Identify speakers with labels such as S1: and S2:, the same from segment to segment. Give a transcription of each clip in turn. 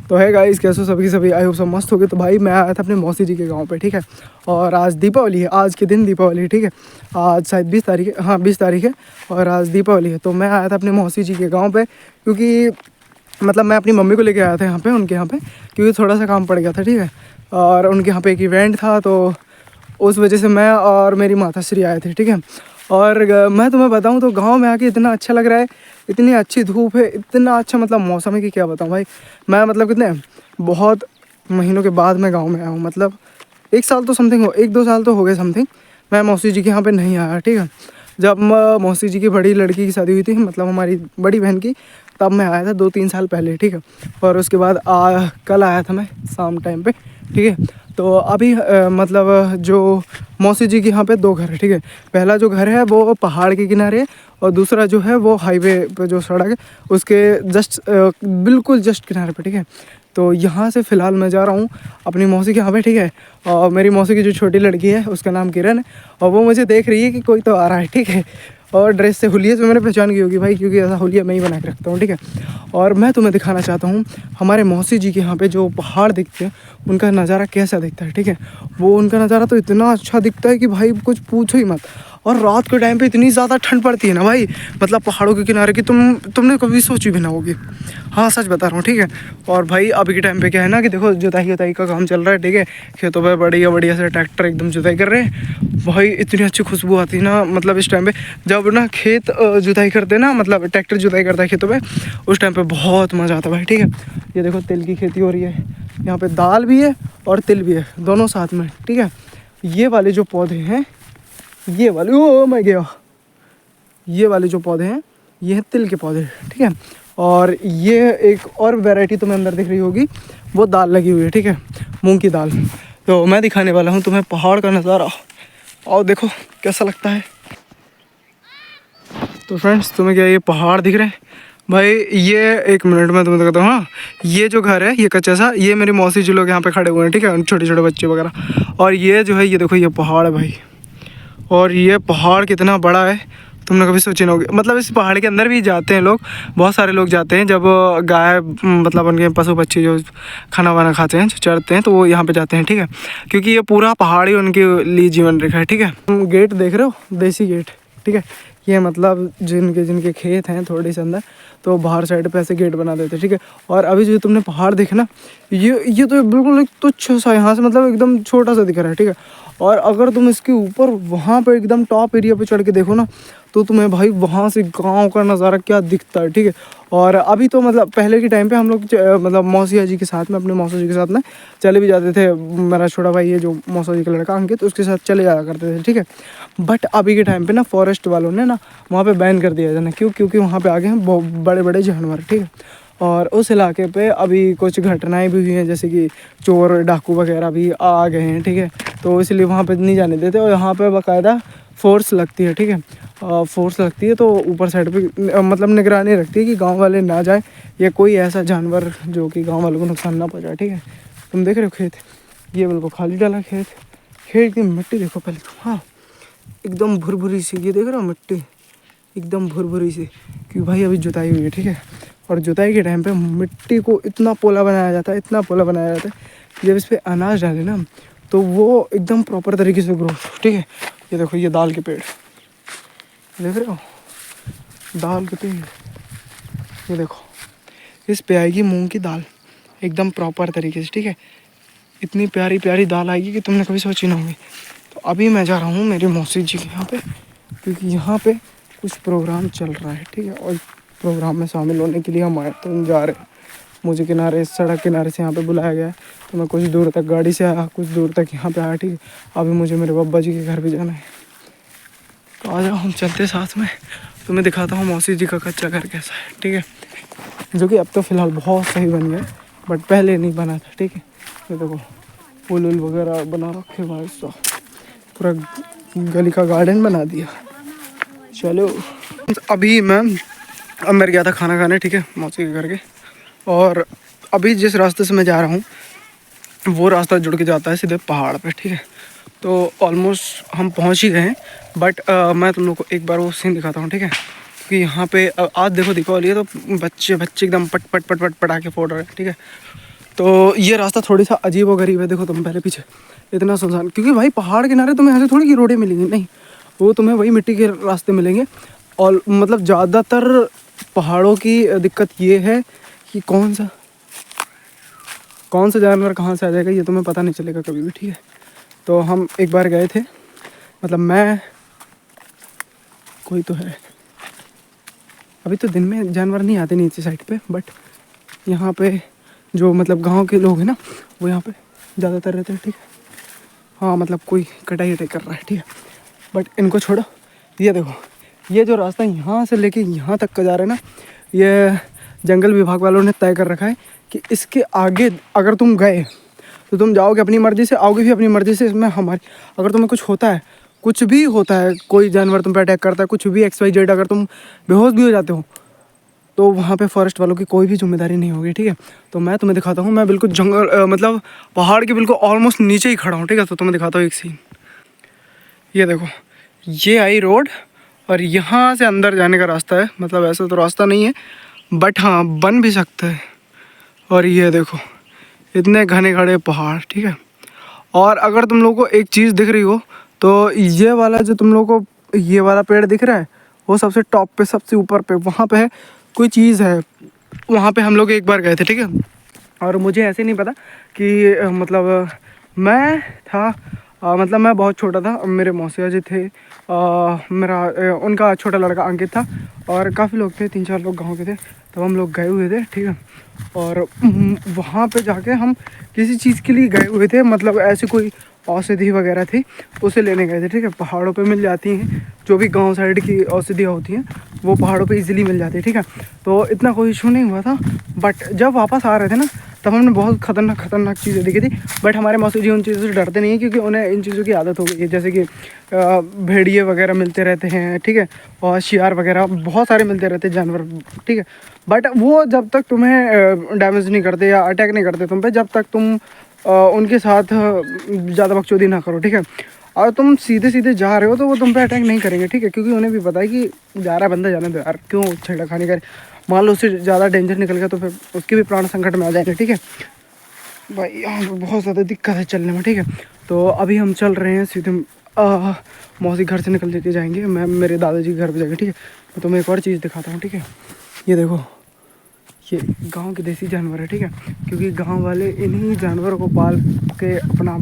S1: तो है गाइस, कैसे हो सभी आई होप सब मस्त हो गए। तो भाई मैं आया था अपने मौसी जी के गांव पे, ठीक है। और आज दीपावली है, आज के दिन दीपावली है, ठीक है। आज शायद 20 तारीख है, हाँ 20 तारीख है और आज दीपावली है। तो मैं आया था अपने मौसी जी के गाँव पे, क्योंकि मतलब मैं अपनी मम्मी को लेके आया था यहाँ पे, उनके यहाँ पे, क्योंकि थोड़ा सा काम पड़ गया था, ठीक है। और उनके यहाँ पे एक इवेंट था, तो उस वजह से मैं और मेरी माताश्री आए थे, ठीक है। और मैं तुम्हें बताऊं तो गांव में आके इतना अच्छा लग रहा है, इतनी अच्छी धूप है, इतना अच्छा मतलब मौसम है कि क्या बताऊं भाई। मैं मतलब कितने बहुत महीनों के बाद मैं गांव में आया हूँ, मतलब 1 साल तो समथिंग हो, 1-2 साल तो हो गए समथिंग मैं मौसी जी के यहाँ पे नहीं आया, ठीक है। जब मौसी जी की बड़ी लड़की की शादी हुई थी, मतलब हमारी बड़ी बहन की, तब मैं आया था 2-3 साल पहले, ठीक है। और उसके बाद कल आया था मैं शाम टाइम पे, ठीक है। तो अभी मतलब जो मौसी जी के यहाँ पे 2 घर है, ठीक है। पहला जो घर है वो पहाड़ के किनारे है, और दूसरा जो है वो हाईवे पे जो सड़क है उसके जस्ट बिल्कुल जस्ट किनारे पे, ठीक है। तो यहाँ से फ़िलहाल मैं जा रहा हूँ अपनी मौसी के यहाँ पे, ठीक है। और मेरी मौसी की जो छोटी लड़की है उसका नाम किरण है, और वो मुझे देख रही है कि कोई तो आ रहा है, ठीक है। और ड्रेस से हुलिये से मैंने पहचान की होगी भाई, क्योंकि ऐसा हुलिया मैं ही बना के रखता हूँ, ठीक है। और मैं तुम्हें दिखाना चाहता हूँ हमारे मौसी जी के यहाँ पे जो पहाड़ दिखते हैं उनका नज़ारा कैसा दिखता है, ठीक है। वो उनका नज़ारा तो इतना अच्छा दिखता है कि भाई कुछ पूछो ही मत। और रात के टाइम पे इतनी ज़्यादा ठंड पड़ती है ना भाई, मतलब पहाड़ों के किनारे की तुमने कभी सोची भी ना होगी। हाँ सच बता रहा हूँ, ठीक है। और भाई अभी के टाइम पे क्या है ना कि देखो जुताई का काम चल रहा है, ठीक है। खेतों पे बढ़िया बढ़िया से ट्रैक्टर एकदम जुताई कर रहे हैं भाई, इतनी अच्छी खुशबू आती है ना, मतलब इस टाइम पे जब ना खेत जुताई करते हैं ना, मतलब ट्रैक्टर जुताई करता है खेतों पे, उस टाइम पे बहुत मज़ा आता है भाई, ठीक है। ये देखो तिल की खेती हो रही है यहाँ पे, दाल भी है और तिल भी है, दोनों साथ में, ठीक है। ये वाले जो पौधे हैं, ये वाले, ओ मैं गया, ये वाले जो पौधे हैं ये हैं तिल के पौधे, ठीक है। और ये एक और वैरायटी तुम्हें अंदर दिख रही होगी, वो दाल लगी हुई है, ठीक है, मूंग की दाल। तो मैं दिखाने वाला हूँ तुम्हें पहाड़ का नज़ारा, और देखो कैसा लगता है। तो फ्रेंड्स तुम्हें क्या ये पहाड़ दिख रहे हैं भाई? ये 1 मिनट में तुम्हें बताता हूँ। हाँ, ये जो घर है ये कच्चा सा, ये मेरी मौसी जी लोग यहाँ पे खड़े हुए हैं, ठीक है, छोटे छोटे बच्चे वगैरह। और ये जो है ये देखो ये पहाड़ है भाई, और ये पहाड़ कितना बड़ा है तुमने कभी सोचे ना होगे। मतलब इस पहाड़ के अंदर भी जाते हैं लोग, बहुत सारे लोग जाते हैं, जब गाय मतलब उनके पशु पक्षी जो खाना वाना खाते हैं, जो चरते हैं, तो वो यहाँ पे जाते हैं, ठीक है। क्योंकि ये पूरा पहाड़ ही उनके लिए जीवन रेखा है, ठीक है। तुम गेट देख रहे हो, देसी गेट, ठीक है। ये मतलब जिनके खेत हैं थोड़े से अंदर, तो बाहर साइड पे ऐसे गेट बना देते हैं, ठीक है। और अभी जो तुमने पहाड़ देखा ना, ये तो बिल्कुल एक तुच्छ सा, यहाँ से मतलब एकदम छोटा सा दिख रहा है, ठीक है। और अगर तुम इसके ऊपर वहाँ पे एकदम टॉप एरिया पे चढ़ के देखो ना, तो तुम्हें भाई वहाँ से गांव का नज़ारा क्या दिखता है, ठीक है। और अभी तो मतलब पहले के टाइम पे हम लोग मतलब मौसिया जी के साथ में, अपने मौसा जी के साथ में चले भी जाते थे। मेरा छोटा भाई है जो मौसा जी का लड़का अंकित, उसके साथ चले जाया करते थे, ठीक है। बट अभी के टाइम पे ना फॉरेस्ट वालों ने ना वहाँ पे बैन कर दिया जाना, क्योंकि वहाँ पे आगे हैं बहुत बड़े बड़े जानवर, ठीक है। और उस इलाके पे अभी कुछ घटनाएं भी हुई हैं, जैसे कि चोर डाकू वगैरह भी आ गए हैं, ठीक है। तो इसलिए वहाँ पे नहीं जाने देते, और यहाँ पे बाकायदा फोर्स लगती है, ठीक है। फोर्स लगती है, तो ऊपर साइड पे मतलब निगरानी रखती है कि गांव वाले ना जाए, या कोई ऐसा जानवर जो कि गांव वालों को नुकसान ना पहुँचाए, ठीक है। तुम देख रहे हो खेत, ये बिल्कुल खाली डाला खेत, खेत की मिट्टी देखो पहले तो, हाँ एकदम भुरभुरी सी, ये देख रहे हो मिट्टी एकदम भुरभुरी सी, क्योंकि भाई अभी जुताई हुई है, ठीक है। और जुताई के टाइम पे मिट्टी को इतना पोला बनाया जाता है, इतना पोला बनाया जाता है कि जब इस पर अनाज डाले ना, तो वो एकदम प्रॉपर तरीके से ग्रो, ठीक है। ये देखो ये दाल के पेड़ देख रहे हो, दाल के पेड़, ये देखो इस पे आएगी मूंग की दाल एकदम प्रॉपर तरीके से, ठीक है। इतनी प्यारी प्यारी दाल आएगी कि तुमने कभी सोची ना होगी। तो अभी मैं जा रहा हूँ मेरी मौसी जी के यहाँ पे, क्योंकि यहाँ पे कुछ प्रोग्राम चल रहा है, ठीक है। और प्रोग्राम में शामिल होने के लिए हम आए, तो हम जा रहे हैं। मुझे किनारे सड़क किनारे से यहाँ पे बुलाया गया है, तो मैं कुछ दूर तक गाड़ी से आया, कुछ दूर तक यहाँ पे आया, ठीक है। अभी मुझे मेरे बब्बा जी के घर भी जाना है, तो आ जाओ हम चलते साथ में। तुम्हें दिखाता हूँ मौसी जी का कच्चा घर कैसा है, ठीक है, जो कि अब तो फ़िलहाल बहुत सही बन गया, बट पहले नहीं बना था, ठीक है। ये देखो फूल वगैरह बना रखे भाई साहब, पूरा गली का गार्डन बना दिया। चलो अभी मैं अंदर गया था खाना खाने, ठीक है, मौसी के घर के। और अभी जिस रास्ते से मैं जा रहा हूँ वो रास्ता जुड़ के जाता है सीधे पहाड़ पे, ठीक है। तो ऑलमोस्ट हम पहुँच ही गए हैं, बट मैं तुम लोग को एक बार वो सीन दिखाता हूँ, ठीक है। क्योंकि यहाँ पे आज देखो दीपावली है, तो बच्चे एकदम पट पट पट पट पटाखे फोड़ रहे हैं, ठीक है। तो ये रास्ता थोड़ी सा अजीब व गरीब है। देखो तुम पहले पीछे इतना सुनसान, क्योंकि भाई पहाड़ किनारे तुम्हें ऐसे थोड़ी की रोडें मिलेंगी, नहीं, वो तुम्हें वही मिट्टी के रास्ते मिलेंगे। और मतलब ज़्यादातर पहाड़ों की दिक्कत ये है कि कौन सा जानवर कहाँ से आ जाएगा ये तुम्हें पता नहीं चलेगा कभी भी, ठीक है। तो हम एक बार गए थे, मतलब मैं, कोई तो है, अभी तो दिन में जानवर नहीं आते नीचे साइड पे, बट यहाँ पे जो मतलब गांव के लोग हैं ना वो यहाँ पे ज़्यादातर रहते हैं, ठीक है। हाँ मतलब कोई कटाई वटाई कर रहा है, ठीक है, बट इनको छोड़ो। ये देखो, ये जो रास्ता यहाँ से लेके यहाँ तक का जा रहा है ना, ये जंगल विभाग वालों ने तय कर रखा है कि इसके आगे अगर तुम गए तो तुम जाओगे अपनी मर्ज़ी से, आओगे भी अपनी मर्ज़ी से। इसमें हमारी, अगर तुम्हें कुछ होता है, कुछ भी होता है, कोई जानवर तुम पे अटैक करता है, कुछ भी XYZ, अगर तुम बेहोश भी हो जाते हो तो वहाँ पे फॉरेस्ट वालों की कोई भी जिम्मेदारी नहीं होगी, ठीक है। तो मैं तुम्हें दिखाता हूँ, मैं बिल्कुल जंगल मतलब पहाड़ के बिल्कुल ऑलमोस्ट नीचे ही खड़ा हूँ, ठीक है। तो तुम्हें दिखाता हूँ एक सीन। ये देखो, ये आई रोड और यहाँ से अंदर जाने का रास्ता है। मतलब ऐसा तो रास्ता नहीं है, बट हाँ बन भी सकता है। और ये देखो इतने घने घने पहाड़, ठीक है। और अगर तुम लोगों को एक चीज़ दिख रही हो तो ये वाला जो तुम लोगों को ये वाला पेड़ दिख रहा है, वो सबसे टॉप पे, सबसे ऊपर पे, वहाँ पे है कोई चीज़ है। वहाँ पे हम लोग एक बार गए थे, ठीक है। और मुझे ऐसे नहीं पता कि मतलब मैं था, मतलब मैं बहुत छोटा था, मेरे मौसिया जी थे, मेरा उनका छोटा लड़का अंकित था, और काफ़ी लोग थे, 3-4 लोग गांव के थे। तब हम लोग गए हुए थे, ठीक है। और वहाँ पे जाके हम किसी चीज़ के लिए गए हुए थे, मतलब ऐसी कोई औषधि वगैरह थी, उसे लेने गए थे, ठीक है। पहाड़ों पे मिल जाती हैं जो भी गांव साइड की औषधियाँ होती हैं, वो पहाड़ों पे इजीली मिल जाती है, ठीक है। तो इतना कोई इशू नहीं हुआ था। बट जब वापस आ रहे थे ना, तब हमने बहुत खतरनाक चीज़ें देखी थी। बट हमारे मौसी जी उन चीज़ों से डरते नहीं हैं, क्योंकि उन्हें इन चीज़ों की आदत हो गई है। जैसे कि भेड़िए वगैरह मिलते रहते हैं, ठीक है, और शियार वगैरह बहुत सारे मिलते रहते हैं जानवर, ठीक है। बट वो जब तक तुम्हें डैमेज नहीं करते या अटैक नहीं करते तुम पे, जब तक तुम उनके साथ ज़्यादा बकचोदी ना करो, ठीक है। और तुम सीधे सीधे जा रहे हो तो वो तुम पे अटैक नहीं करेंगे, ठीक है, क्योंकि उन्हें भी पता है कि जा रहा बंदा जाने दो यार, क्यों छेड़खानी करे। मान लो उससे ज़्यादा डेंजर निकल गया तो फिर उसके भी प्राण संकट में आ जाएंगे, ठीक है भाई। यहाँ पर बहुत ज़्यादा दिक्कत है चलने में, ठीक है। तो अभी हम चल रहे हैं सीधे, मौसी घर से निकल के जाएंगे, मैं मेरे दादाजी के घर पर जाएंगे, ठीक है। तो तुम्हें एक और चीज़ दिखाता हूँ, ठीक है। ये देखो, ये गांव के देसी जानवर है, ठीक है, क्योंकि गांव वाले इन्हीं जानवरों को पाल के अपना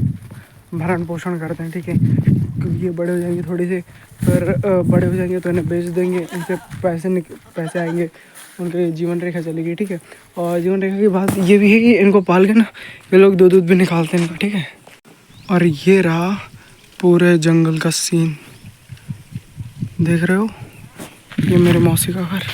S1: भरण पोषण करते हैं, ठीक है। क्योंकि ये बड़े हो जाएंगे थोड़ी से, फिर बड़े हो जाएंगे तो इन्हें बेच देंगे, इनसे पैसे आएंगे, उनकी जीवन रेखा चलेगी, ठीक है। और जीवन रेखा की बात ये भी है कि इनको पाल के ना ये लोग दूध भी निकालते हैं इनका, ठीक है। और ये रहा पूरे जंगल का सीन, देख रहे हो, ये मेरे मौसी का घर।